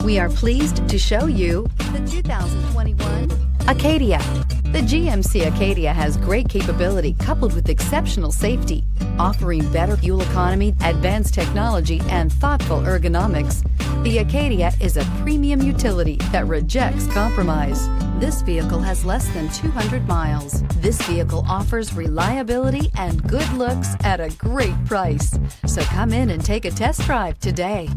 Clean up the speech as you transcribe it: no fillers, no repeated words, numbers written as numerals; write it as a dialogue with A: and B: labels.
A: We are pleased to show you the 2021 Acadia. The GMC Acadia has great capability coupled with exceptional safety, offering better fuel economy, advanced technology, and thoughtful ergonomics. The Acadia is a premium utility that rejects compromise. This vehicle has less than 200 miles. This vehicle offers reliability and good looks at a great price. So come in and take a test drive today.